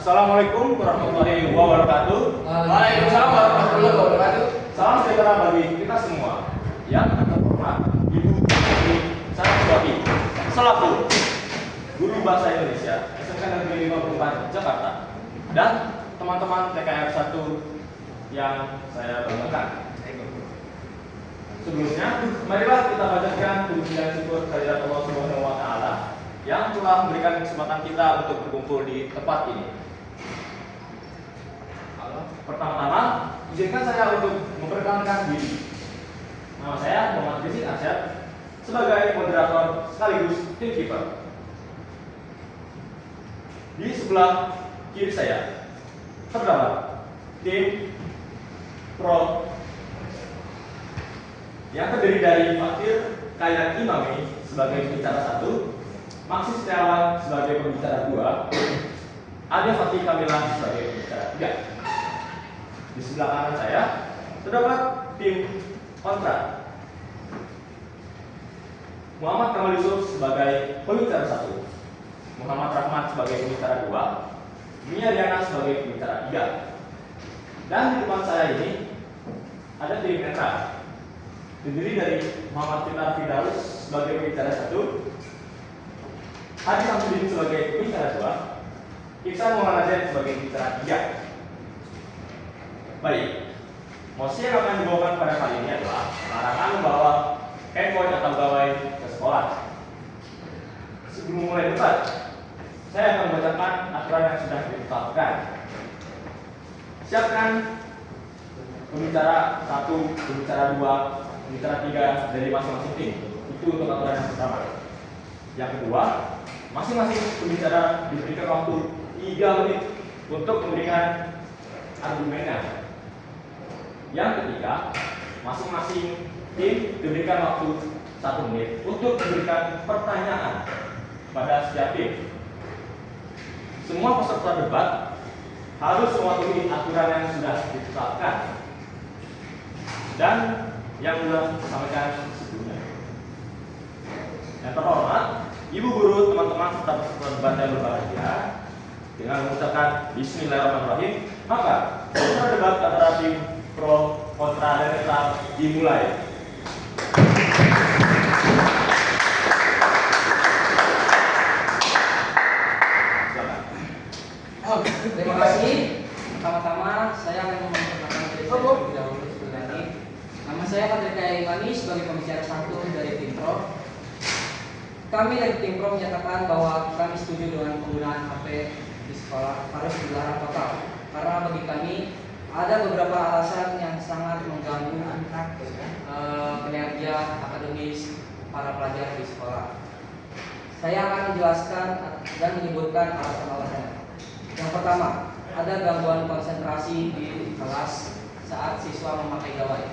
Assalamualaikum warahmatullahi wabarakatuh. Waalaikumsalam warahmatullahi wabarakatuh. Salam sejahtera bagi kita semua. Yang terhormat Ibu Tri Saraswati selaku Guru Bahasa Indonesia SMK Negeri 54 Jakarta dan teman-teman TKR 1 yang saya banggakan. Sebelumnya, marilah kita bacakan puji dan syukur kehadirat Allah Subhanahu wa taala yang telah memberikan kesempatan kita untuk berkumpul di tempat ini. Pertama-tama, izinkan saya untuk memperkenalkan diri. Nama saya Muhammad Rizky Arsyad sebagai moderator sekaligus tim keeper. Di sebelah kiri saya terdapat tim pro yang terdiri dari Fakir Kairat Imami sebagai pembicara 1, Maksi Setiawan sebagai pembicara 2, Ade Fatih Kamila sebagai pembicara 3. Di sebelah kanan saya terdapat tim kontra. Muhammad Kamal Yusuf sebagai pembicara 1, Muhammad Rahmat sebagai pembicara 2, Mia Diana sebagai pembicara 3. Dan di depan saya ini ada tim netral terdiri dari Muhammad Fitar Fidaus sebagai pembicara 1, Hadi Samsudin sebagai pembicara 2, Iksan Muhammad Azad sebagai pembicara 3. Baik, mosi yang akan dibawakan pada kali ini adalah larangan membawa handphone atau gawai ke sekolah. Sebelum mulai debat, saya akan membacakan aturan yang sudah ditetapkan. Siapkan pembicara 1, pembicara 2, pembicara 3 dari masing-masing tim. Itu untuk aturan yang pertama. Yang kedua, masing-masing pembicara diberikan waktu 3 menit untuk memberikan argumennya. Yang ketiga, masing-masing tim diberikan waktu 1 menit untuk memberikan pertanyaan pada setiap tim. Semua peserta debat harus mematuhi aturan yang sudah ditetapkan dan yang sudah disampaikan sebelumnya. Yang terhormat, Ibu Guru, teman-teman serta peserta debat yang berbahagia, dengan mengucapkan Bismillahirrahmanirrahim, maka peserta debat antara tim pro, kontra, dan netral dimulai. Terima kasih. Pertama-tama saya akan memperkenalkan diri saya terlebih dahulu sebenarnya. Nama saya Fakir Kairat Imami sebagai pembicara 1 dari tim pro. Kami dari tim pro menyatakan bahwa kami setuju dengan penggunaan HP di sekolah harus dilarang total. Karena bagi kami ada beberapa alasan yang sangat mengganggu kinerja akademis para pelajar di sekolah. Saya akan menjelaskan dan menyebutkan alasan-alasannya. Yang pertama, ada gangguan konsentrasi di kelas saat siswa memakai gawai.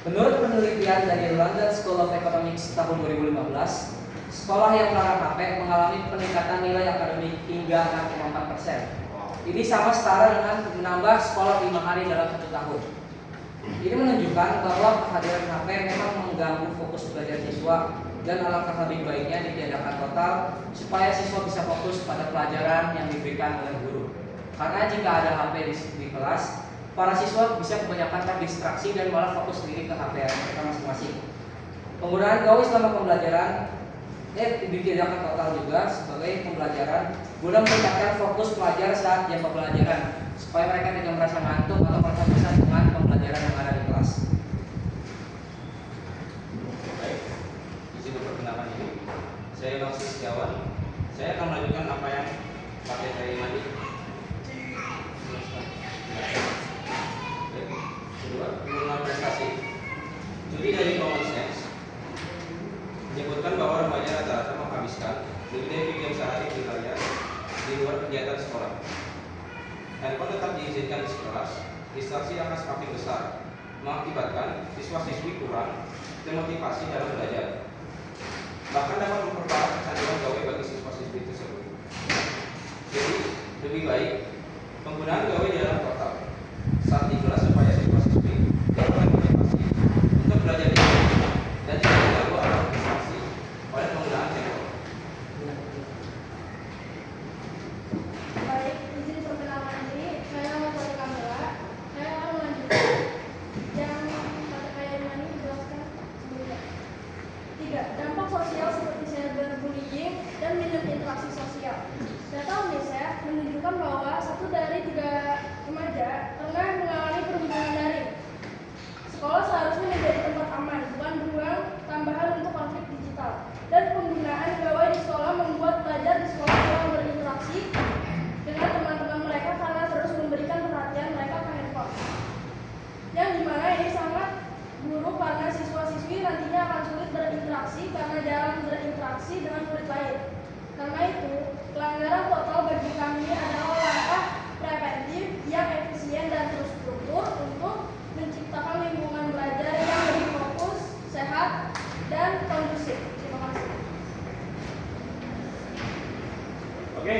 Menurut penelitian dari London School of Economics tahun 2015, sekolah yang melarang HP mengalami peningkatan nilai akademik hingga 6,4%. Ini sama setara dengan menambah sekolah 5 hari dalam 1 tahun. Ini menunjukkan bahwa kehadiran HP memang mengganggu fokus belajar siswa dan alangkah lebih baiknya ditiadakan total supaya siswa bisa fokus pada pelajaran yang diberikan oleh guru. Karena jika ada HP di kelas, para siswa bisa kebanyakan terdistraksi dan malah fokus sendiri ke HP mereka masing-masing. Penggunaan gawai selama pembelajaran ditiadakan total juga sebagai pembelajaran guna meningkatkan fokus pelajar saat jam pembelajaran supaya mereka tidak merasa ngantuk atau merasa bosan dengan pembelajaran yang ada di kelas. Baik, izin perkenalan ini. Saya Maksi Setiawan. Saya akan melanjutkan apa yang Pak Teri Madi. Kedua, penggunaan prestasi. Studi dari Common Sense menyebutkan bahwa remaja rata-rata menghabiskan lebih dari 3 jam sehari berlayar di luar kegiatan sekolah. Handphone tetap diizinkan di kelas, distraksi akan semakin besar, mengakibatkan siswa-siswi kurang termotivasi dalam belajar. Bahkan dapat memperparah kecanduan gawai bagi siswa-siswi tersebut. Jadi, lebih baik penggunaan gawai dalam total saat di kelas supaya siswa-siswi dapat motivasi untuk belajar di kelas dan tidak terganggu atau distraksi oleh penggunaan handphone. Baik, izin menemukan bahwa 1 dari 3 remaja pernah mengalami perundungan daring. Sekolah seharusnya menjadi tempat aman, bukan ruang tambahan untuk konflik digital. Dan penggunaan gawai di sekolah membuat pelajar di sekolah kurang berinteraksi dengan teman-teman mereka karena terus memberikan perhatian mereka ke handphone. Yang dimana ini sangat buruk karena siswa-siswi nantinya akan sulit berinteraksi karena jarang berinteraksi dengan murid lain. Karena itu, pelanggaran total bagi kami adalah langkah preventif yang efisien dan terstruktur untuk menciptakan lingkungan belajar yang lebih fokus, sehat, dan kondusif. Terima kasih. Oke,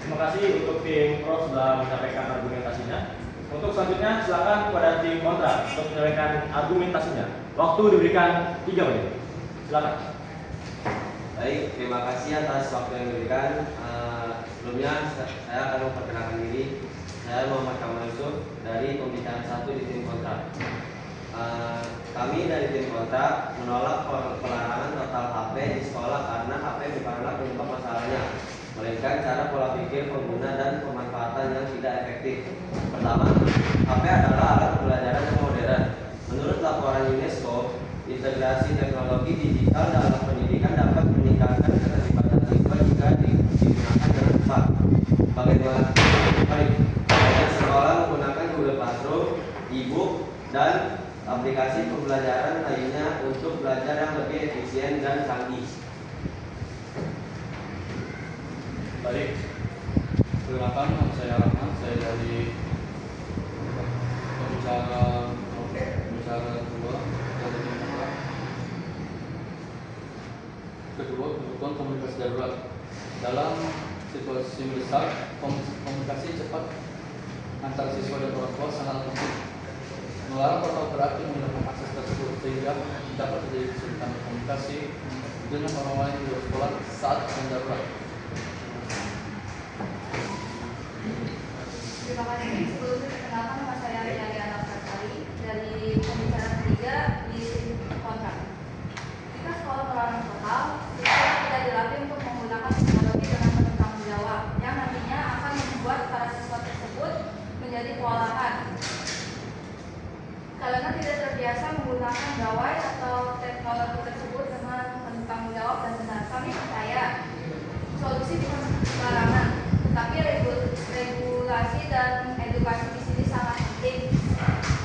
terima kasih untuk tim pro sudah menyampaikan argumentasinya. Untuk selanjutnya silakan kepada tim kontra untuk menyampaikan argumentasinya. Waktu diberikan 3 menit. Silakan. Baik, terima kasih atas waktu yang diberikan. Sebelumnya saya akan memperkenalkan diri. Saya Muhammad Kamal Yusuf dari pembicaraan 1 di tim kontra. Kami dari tim kontra menolak pelarangan total HP di sekolah karena HP bukanlah penyebab masalahnya, melainkan cara pola pikir pengguna dan pemanfaatan yang tidak efektif. Pertama, HP adalah alat pembelajaran yang modern. Menurut laporan UNESCO, integrasi teknologi digital dalam pendidikan dapat meningkatkan keterlibatan siswa jika digunakan dengan tepat. Bagaimana? Banyak sekolah menggunakan Google Classroom, e-book, dan aplikasi pembelajaran lainnya untuk belajar yang lebih efisien dan canggih. Baik, perkenalkan nama saya Rahman, saya dari pembicara 2 dari tim kontra. Kedua, kebutuhan komunikasi darurat. Dalam situasi mendesak, komunikasi cepat antara siswa dan orang tua sangat penting. Melarang total berarti menggunakan akses tersebut sehingga dapat terjadi kesulitan komunikasi dengan orang lain di luar sekolah saat sedang darurat. Terima kasih. Sebelumnya perkenalkan nama saya Riani Anastasia dari pembicaraan 3 di tim kontra. Jika sekolah melarang total, siswa tidak dilatih untuk menggunakan teknologi dengan penuh tanggung jawab, yang nantinya akan membuat para siswa tersebut menjadi kewalahan karena tidak terbiasa menggunakan gawai atau teknologi tersebut dengan penuh tanggung jawab dan benar. Kami percaya solusi bukan larangan, tetapi regulasi dan edukasi di sini sangat penting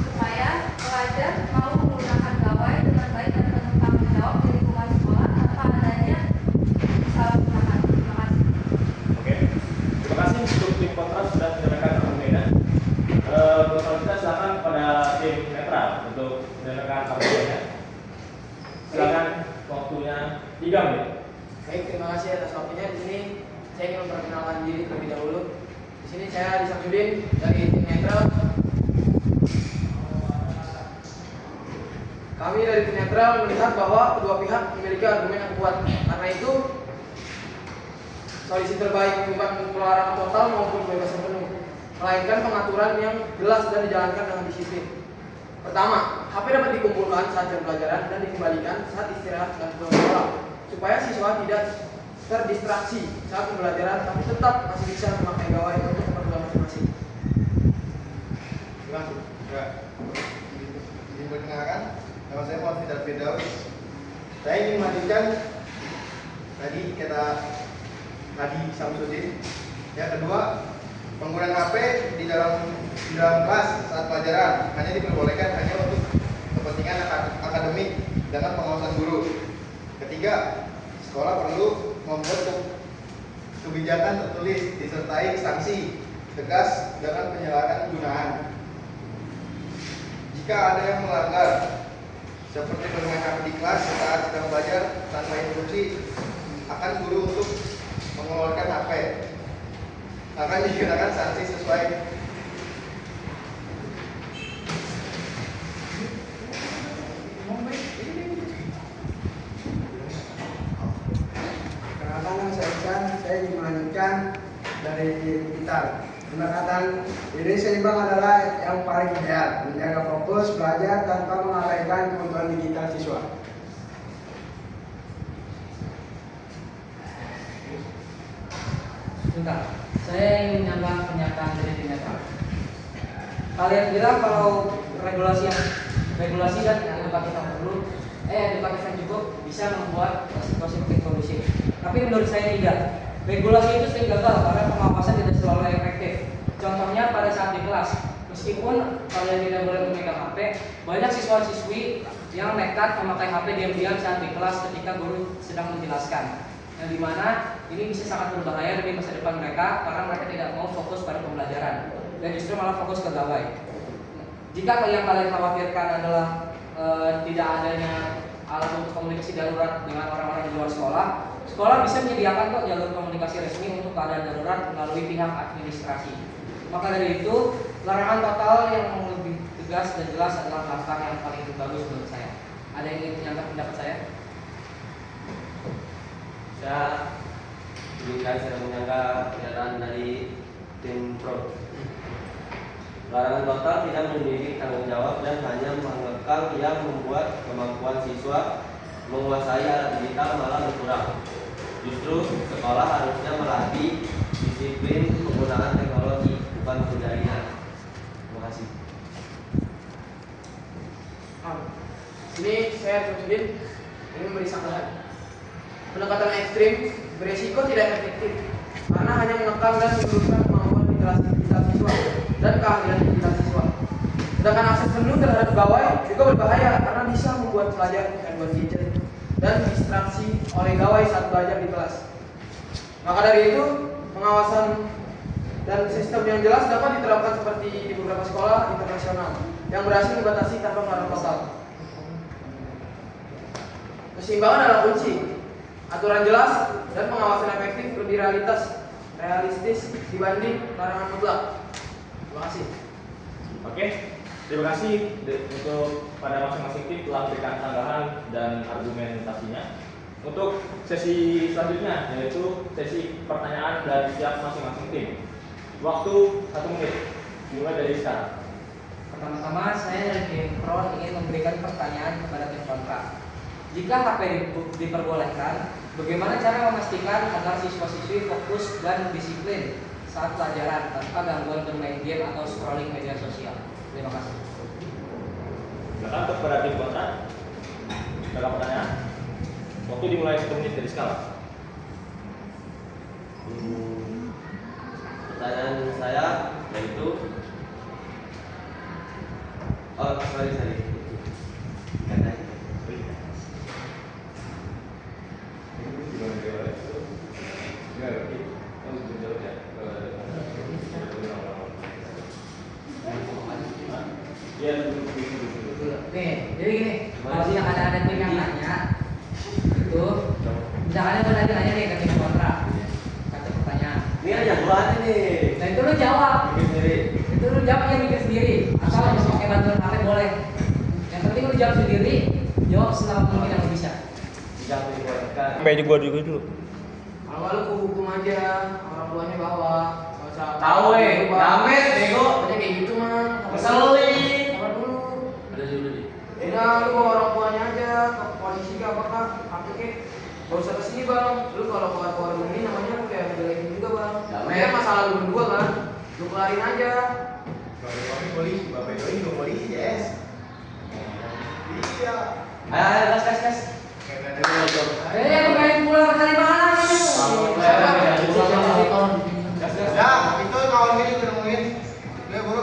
supaya pelajar mau menggunakan gawai dengan baik dan penuh tanggung jawab di lingkungan sekolah tanpa adanya kesalahgunaan. Terima kasih. Oke, terima kasih untuk tim kontra sudah menyampaikan argumennya. Untuk selanjutnya silakan pada tim netral untuk menyampaikan argumennya. Silakan, waktunya 3 menit. Baik, terima kasih atas waktunya. Di sini saya ingin memperkenalkan diri terlebih dahulu. Di sini saya Adi Samsudin dari tim netral. Kami dari tim netral melihat bahwa kedua pihak memiliki argumen yang kuat. Karena itu, solusi terbaik bukan pelarangan total maupun kebebasan penuh, melainkan pengaturan yang jelas dan dijalankan dengan disiplin. Pertama, HP dapat dikumpulkan saat jam pelajaran dan dikembalikan saat istirahat dan pulang sekolah, supaya siswa tidak terdistraksi saat pembelajaran tapi tetap masih bisa memakai gawai untuk keperluan masing-masing. Terima kasih. Ya, diperkenalkan, nama saya Muhammad Fidal Firdaus. Saya ingin melanjutkan tadi kata Adi Samsudin. Yang kedua, penggunaan HP di dalam kelas saat pelajaran hanya diperbolehkan hanya untuk kepentingan akademik dengan pengawasan guru. Ketiga, sekolah perlu membuat kebijakan tertulis disertai sanksi tegas dengan penyelenggaraan penggunaan. Jika ada yang melanggar seperti bermain HP di kelas saat sedang belajar tanpa instruksi, akan guru untuk mengeluarkan HP. Akan dikenakan sanksi sesuai saya ingin melanjutkan dari kita. Pendekatan ini seimbang adalah yang paling ideal, menjaga fokus belajar tanpa mengabaikan kebutuhan digital siswa. Sebentar, Saya ingin menambah pernyataan dari tim netral. Kalian bilang kalau regulasi dan edukatif yang perlu, edukatif yang cukup bisa membuat situasi makin kondusif. Tapi menurut saya tidak. Regulasi itu sering gagal karena pengawasan tidak selalu efektif. Contohnya pada saat di kelas, meskipun kalian tidak boleh memegang HP, banyak siswa-siswi yang nekat memakai HP diam-diam saat di kelas ketika guru sedang menjelaskan. Yang dimana ini bisa sangat berbahaya bagi masa depan mereka karena mereka tidak mau fokus pada pembelajaran dan justru malah fokus ke gawai. Jika yang kalian khawatirkan adalah tidak adanya alat untuk komunikasi darurat dengan orang-orang di luar sekolah, sekolah bisa menyediakan kok jalur komunikasi resmi untuk keadaan darurat melalui pihak administrasi. Maka dari itu, larangan total yang lebih tegas dan jelas adalah langkah yang paling bagus menurut saya. Ada yang ingin menyangkut pendapat saya? Saya sedang menyangka pernyataan dari tim pro. Larangan total tidak memiliki tanggung jawab dan hanya mengekang yang membuat kemampuan siswa menguasai alat digital malah berkurang. Justru sekolah harusnya melatih disiplin penggunaan teknologi, bukan menghindarinya. Terima kasih. Ini saya Samsudin ingin memberi sanggahan. Pendekatan ekstrim beresiko tidak efektif karena hanya mengekang dan menurunkan kemampuan literasi digital siswa dan keahlian digital siswa. Sedangkan akses penuh terhadap gawai juga berbahaya karena bisa membuat pelajar kecanduan gadget dan distraksi oleh gawai saat belajar di kelas. Maka dari itu, pengawasan dan sistem yang jelas dapat diterapkan seperti di beberapa sekolah internasional yang berhasil membatasi tanpa melarang total. Keseimbangan adalah kunci. Aturan jelas dan pengawasan efektif lebih realistis dibanding larangan mutlak. Terima kasih. Oke, terima kasih untuk pada masing-masing tim telah memberikan sanggahan dan argumentasinya. Untuk sesi selanjutnya yaitu sesi pertanyaan dari setiap masing-masing tim. Waktu 1 menit, dimulai dari sekarang. Pertama-tama saya dari tim pro ingin memberikan pertanyaan kepada tim kontra. Jika HP diperbolehkan, bagaimana cara memastikan agar siswa-siswi fokus dan disiplin saat pelajaran tanpa gangguan bermain game atau scrolling media sosial? Terima kasih. Silakan untuk kepada tim kontra. Ada pertanyaan? Waktu dimulai 1 menit dari sekarang. Pertanyaan saya yaitu, sorry. Nih, jadi gini, kalau misalkan ada tim yang nanya, itu misalkan ada nanya nih ke tim kontra, kasih pertanyaan. Ini aja buat ini. Nah itu lu jawab. Mikir sendiri. Itu lu jawab yang mikir sendiri. Asal lu pakai bantuan HP boleh. Yang penting lu jawab sendiri, jawab selama mungkin yang lu bisa. Jangan dibuatkan. Sampai di gua dulu. Kalau lu hukum aja, orang tuanya bawa. Enggak usah. Tahu damet bego. Pokoknya kayak gitu mah. Keselin. Sabar dulu. Ada dulu di. Udah lu bawa orang tuanya aja ke polisi ke apakah? Apa kek? Gak usah kesini bang. Lu kalau keluar ini namanya lu kayak ngejelekin juga bang. Ini kan masalah lu berdua kan. Lu kelarin aja. Bapak polisi, bapak juga polisi, yes. Iya. Ayo, gas. Lu pengen pulang dari mana lu? Ya, itu kawan ini udah ngomongin. Ya, Bu.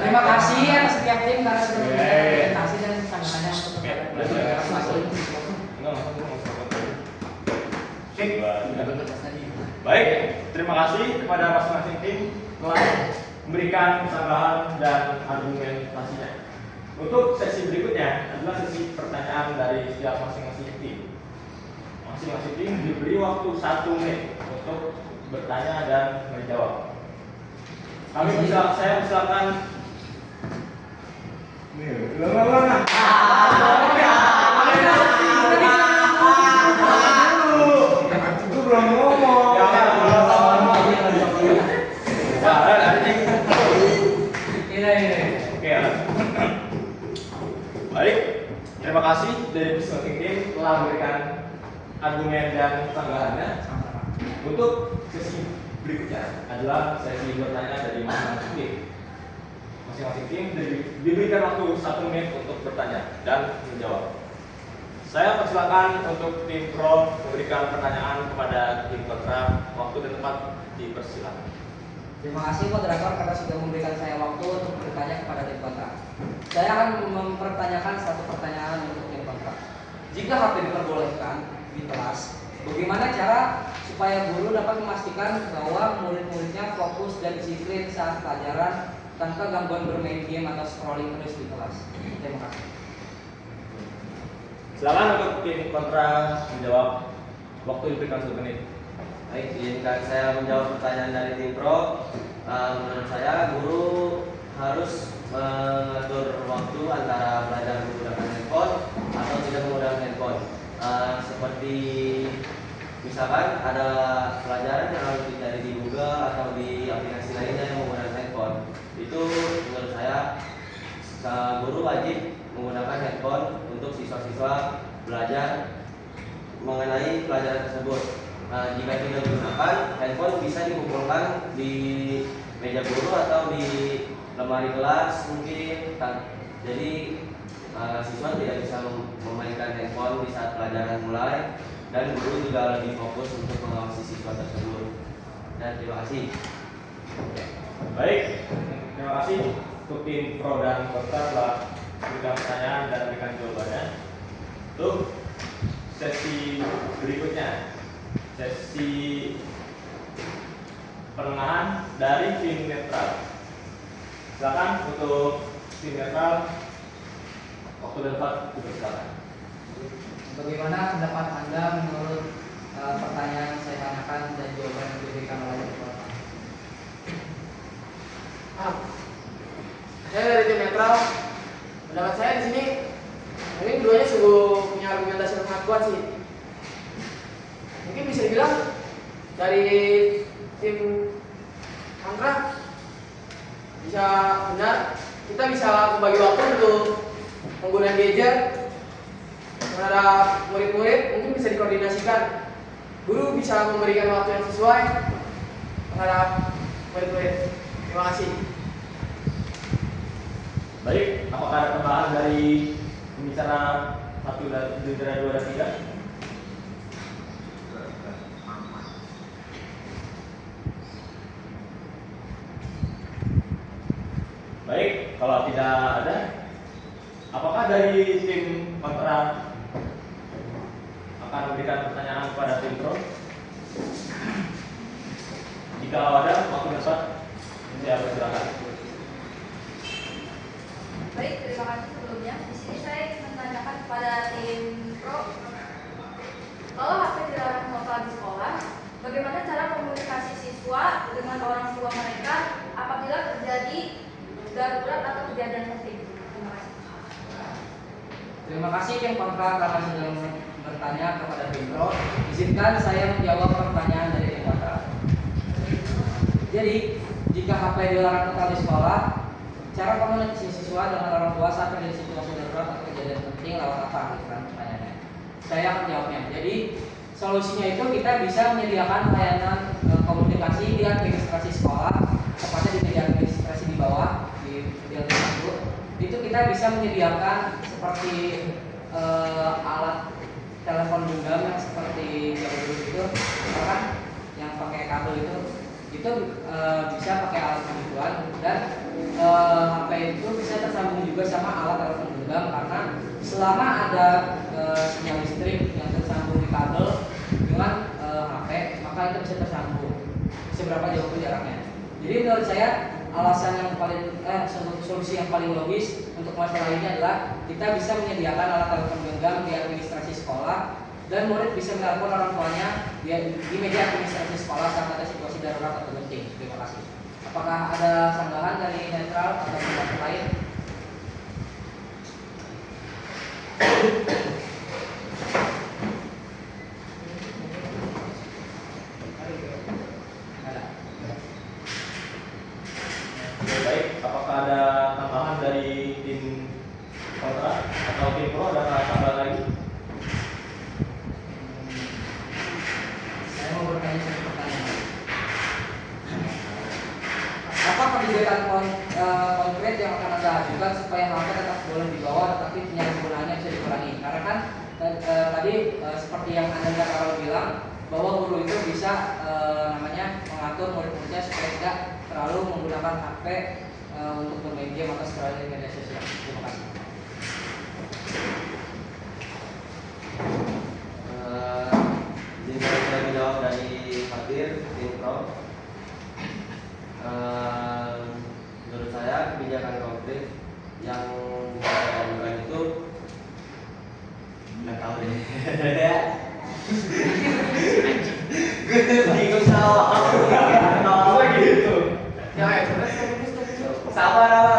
Terima kasih atas setiap tim karena sudah memberikan presentasi dan sanggahannya untuk Baik, terima kasih kepada masing-masing tim telah memberikan sanggahan dan argumentasinya. Untuk sesi berikutnya adalah sesi pertanyaan dari setiap masing-masing tim. Masing-masing tim diberi waktu 1 menit untuk bertanya dan menjawab. Saya persilakan. Belum ngomong. Oke. Baik, terima kasih dari masing-masing tim telah memberikan argumentasi argumen dan tanggapannya. Untuk sesi berikutnya adalah sesi bertanya dari masing-masing tim. Masing-masing tim diberikan waktu 1 menit untuk bertanya dan menjawab. Saya persilakan untuk tim pro memberikan pertanyaan kepada tim kontra. Waktu dan tempat dipersilakan. Terima kasih moderator karena sudah memberikan saya waktu untuk bertanya kepada tim kontra. Saya akan mempertanyakan satu pertanyaan untuk tim kontra. Jika HP diperbolehkan di kelas, bagaimana cara supaya guru dapat memastikan bahwa murid-muridnya fokus dan disiplin saat pelajaran tanpa gangguan bermain game atau scrolling terus di kelas? Terima kasih. Silakan untuk tim kontra menjawab. Waktu diberikan 1 menit. Baik, izinkan saya menjawab pertanyaan dari tim pro. Menurut saya guru harus mengatur waktu antara belajar menggunakan handphone atau tidak menggunakan handphone. Seperti misalkan ada pelajaran yang harus dicari di Google atau di aplikasi lainnya yang menggunakan handphone. Itu menurut saya guru wajib menggunakan handphone untuk siswa-siswa belajar mengenai pelajaran tersebut. Jika tidak digunakan, handphone bisa dikumpulkan di meja guru atau di lemari kelas mungkin. Jadi siswa tidak bisa memainkan handphone di saat pelajaran mulai, dan guru juga lebih fokus untuk mengawasi siswa tersebut. Dan terima kasih. Baik, terima kasih untuk tim pro dan kontra telah memberikan pertanyaan dan memberikan jawabannya. Untuk sesi berikutnya, sesi penengahan dari tim netral. Silakan untuk tim netral, waktu dan tempat dipersilakan. Bagaimana pendapat Anda menurut pertanyaan yang saya tanyakan dan jawaban yang diberikan oleh tim kontra? Saya dari tim netral, pendapat saya di sini mungkin keduanya sungguh punya argumentasi yang sangat kuat sih. Mungkin bisa dibilang dari tim kontra bisa benar, kita bisa membagi waktu untuk penggunaan gadget terhadap murid-murid, mungkin bisa dikoordinasikan. Guru bisa memberikan waktu yang sesuai terhadap murid-murid. Terima kasih. Baik, apakah ada tambahan dari pembicara 1 dan pembicara 2 dan 3? Baik, kalau tidak ada, apakah dari tim kontra akan memberikan pertanyaan kepada tim pro? Jika ada, waktu dapat, saya persilakan. Baik, terima kasih sebelumnya. Di sini saya ingin menanyakan kepada tim pro, kalau HP dilarang total di sekolah, bagaimana cara komunikasi siswa dengan orang tua mereka apabila terjadi darurat atau kejadian penting? Terima kasih. Terima kasih tim kontra karena sudah bertanya kepada tim pro. Izinkan saya menjawab pertanyaan dari tim kontra. Jadi, jika HP dilarang total di sekolah, cara komunikasi siswa dengan orang tua saat terjadi situasi darurat atau kejadian penting lewat apa? Pertanyaannya. Saya akan jawabnya. Jadi, solusinya itu kita bisa menyediakan layanan komunikasi di administrasi sekolah, tepatnya di media administrasi di bawah di lantai 1. Itu kita bisa menyediakan seperti alat telepon genggam yang seperti jauh dulu itu, kan yang pakai kabel itu bisa pakai alat begituan, dan HP itu bisa tersambung juga sama alat telepon genggam, karena selama ada sinyal listrik yang tersambung di kabel dengan HP, maka itu bisa tersambung seberapa jauh pun jaraknya. Jadi menurut saya alasan yang paling solusi yang paling logis untuk masalah ini adalah kita bisa menyediakan alat telepon genggam di administrasi sekolah, dan murid bisa menelpon orang tuanya di meja administrasi sekolah saat ada situasi darurat atau penting. Terima kasih. Apakah ada sanggahan dari netral atau pendapat lain? Ada. Baik, apakah ada tambahan dari tim kontra atau tim pro? Ada tambahan lagi? kegiatan konkret yang akan Anda ajukan supaya HP tetap boleh dibawa tetapi penyalahgunaannya bisa dikurangi? Karena kan tadi seperti yang Anda Karol bilang bahwa guru itu bisa mengatur murid-muridnya supaya tidak terlalu menggunakan HP untuk bermain game atau scrolling media sosial. Terima kasih. Jika saya menjawab dari Fatir, tim Pro, menurut saya kebijakan konkret yang saya lakukan itu nggak tahu deh. Gue bingung sama Gitu. Ya, sabar apa